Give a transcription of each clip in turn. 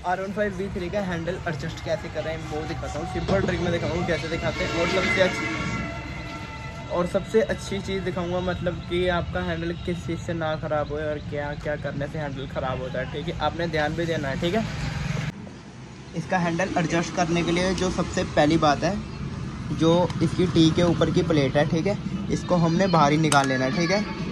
R15 V3 का handle adjust कैसे कर रहे हैं वो दिखाता हूँ। सिंपल ट्रिक में दिखाऊंगा कैसे दिखाते हैं। और सबसे अच्छी चीज़ दिखाऊंगा, मतलब कि आपका हैंडल किस चीज़ से ना ख़राब हो और क्या क्या करने से हैंडल ख़राब होता है। ठीक है, आपने ध्यान भी देना है। ठीक है, इसका हैंडल एडजस्ट करने के लिए जो सबसे पहली बात है, जो इसकी टी के ऊपर की प्लेट है, ठीक है, इसको हमने बाहर ही निकाल लेना है। ठीक है,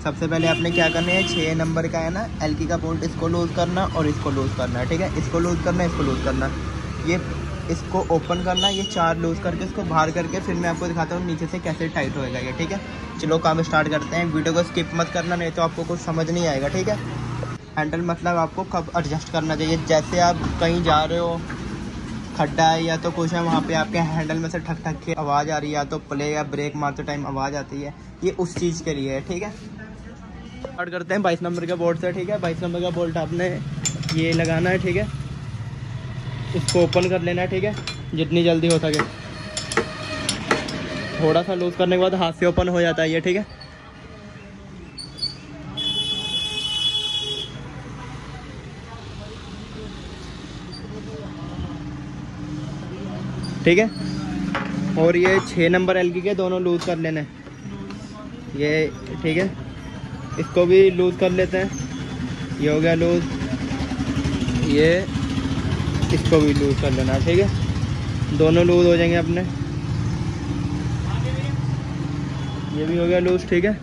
सबसे पहले आपने क्या करना है, 6 नंबर का है ना एलकी का बोल्ट, इसको लूज़ करना और इसको लूज़ करना है। ठीक है, इसको लूज़ करना, इसको लूज़ करना, ये इसको ओपन करना, ये 4 लूज़ करके इसको बाहर करके फिर मैं आपको दिखाता हूँ नीचे से कैसे टाइट होएगा ये। ठीक है, चलो काम स्टार्ट करते हैं। वीडियो को स्किप मत करना, नहीं तो आपको कुछ समझ नहीं आएगा। ठीक है, हैंडल मतलब आपको कब एडजस्ट करना चाहिए, जैसे आप कहीं जा रहे हो, खड्डा है या तो कुछ है, वहाँ पे आपके हैंडल में से ठक ठक की आवाज़ आ रही है, या तो प्ले या ब्रेक मारते टाइम आवाज़ आती है, ये उस चीज़ के लिए है। ठीक है, स्टार्ट करते हैं 22 नंबर के बोल्ट से। ठीक है, 22 नंबर का बोल्ट आपने ये लगाना है। ठीक है, इसको ओपन कर लेना है। ठीक है, जितनी जल्दी हो सके, थोड़ा सा लूज़ करने के बाद हाथ से ओपन हो जाता है ये। ठीक है, ठीक है, और ये 6 नंबर एलकी के दोनों लूज़ कर लेने ये। ठीक है, इसको भी लूज़ कर लेते हैं, ये हो गया लूज़, ये इसको भी लूज़ कर लेना। ठीक है, दोनों लूज़ हो जाएंगे अपने, ये भी हो गया लूज़। ठीक है,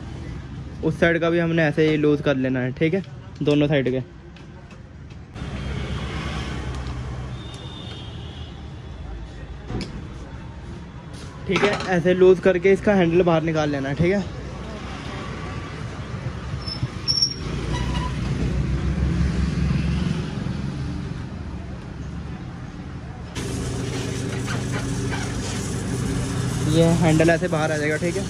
उस साइड का भी हमने ऐसे ही लूज़ कर लेना है। ठीक है, दोनों साइड के। ठीक है, ऐसे लूज़ करके इसका हैंडल बाहर निकाल लेना है। ठीक है, ये हैंडल ऐसे बाहर आ जाएगा। ठीक है,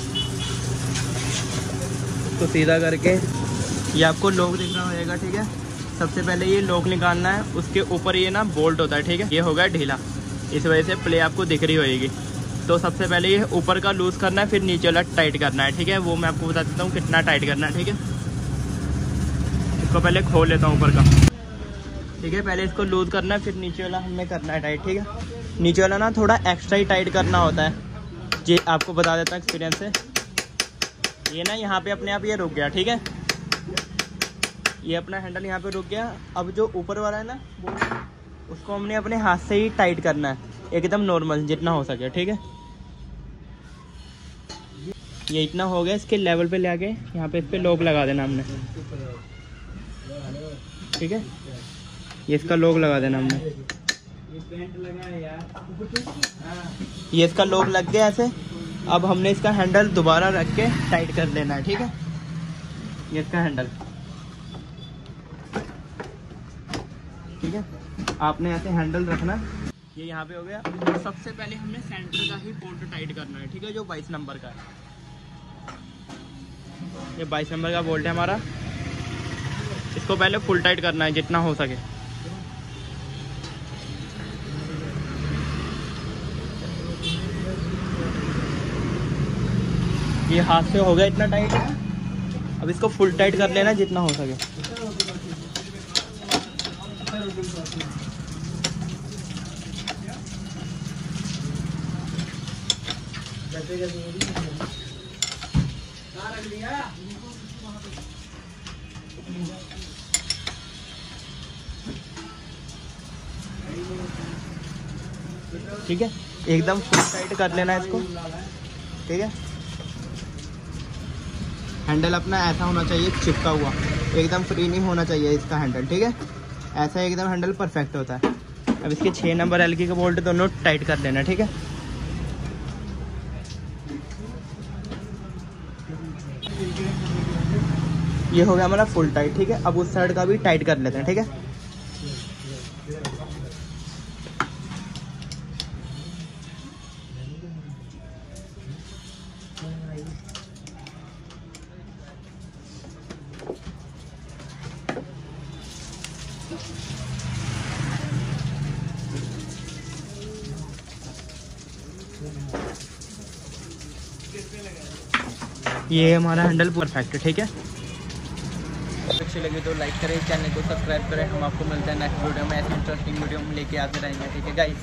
तो सीधा करके ये आपको लॉक दिख रहा होगा। ठीक है, सबसे पहले ये लॉक निकालना है, उसके ऊपर ये ना बोल्ट होता है। ठीक है, ये होगा ढीला, इस वजह से प्ले आपको दिख रही होगी। तो सबसे पहले ये ऊपर का लूज़ करना है, फिर नीचे वाला टाइट करना है। ठीक है, वो मैं आपको बता देता हूँ कितना टाइट करना है। ठीक है, इसको पहले खोल लेता हूँ ऊपर का। ठीक है, पहले इसको लूज़ करना है, फिर नीचे वाला हमने करना है टाइट। ठीक है, नीचे वाला ना थोड़ा एक्स्ट्रा ही टाइट करना होता है, ये आपको बता देता हूँ एक्सपीरियंस से। ये ना यहाँ पे अपने आप ये रुक गया। ठीक है, ये अपना हैंडल यहाँ पे रुक गया। अब जो ऊपर वाला है ना, वो उसको हमने अपने हाथ से ही टाइट करना है, एकदम नॉर्मल जितना हो सके। ठीक है, ये इतना हो गया, इसके लेवल पे ले आके यहाँ पे इस पे लॉक लगा देना हमने। ठीक है, ये इसका लॉक लगा देना हमने, ये इसका लॉक लग गया ऐसे। अब हमने इसका हैंडल दोबारा रख के टाइट कर लेना है। ठीक है, ये इसका हैंडल। ठीक है, आपने ऐसे हैंडल रखना, ये यहाँ पे हो गया। सबसे पहले हमने सेंटर का ही बोल्ट टाइट करना है। ठीक है, जो 22 नंबर का है, ये 22 नंबर का बोल्ट है हमारा, इसको पहले फुल टाइट करना है जितना हो सके। ये हाथ से हो गया इतना टाइट, अब इसको फुल टाइट कर लेना जितना हो सके। ठीक है, एकदम फुल टाइट कर लेना है इसको। ठीक है, हैंडल अपना ऐसा होना चाहिए चिपका हुआ, एकदम फ्री नहीं होना चाहिए इसका हैंडल। ठीक है, ऐसा एकदम हैंडल परफेक्ट होता है। अब इसके 6 नंबर एलकी के बोल्ट दोनों टाइट कर लेना। ठीक है, ये हो गया हमारा फुल टाइट। ठीक है, अब उस साइड का भी टाइट कर लेते हैं। ठीक है, ये हमारा हैंडल परफेक्ट है। ठीक है, अच्छी लगी तो लाइक करें, चैनल को सब्सक्राइब करें। हम आपको मिलते हैं नेक्स्ट वीडियो में, ऐसी इंटरेस्टिंग वीडियो में लेके आते रहेंगे। ठीक है गाइस।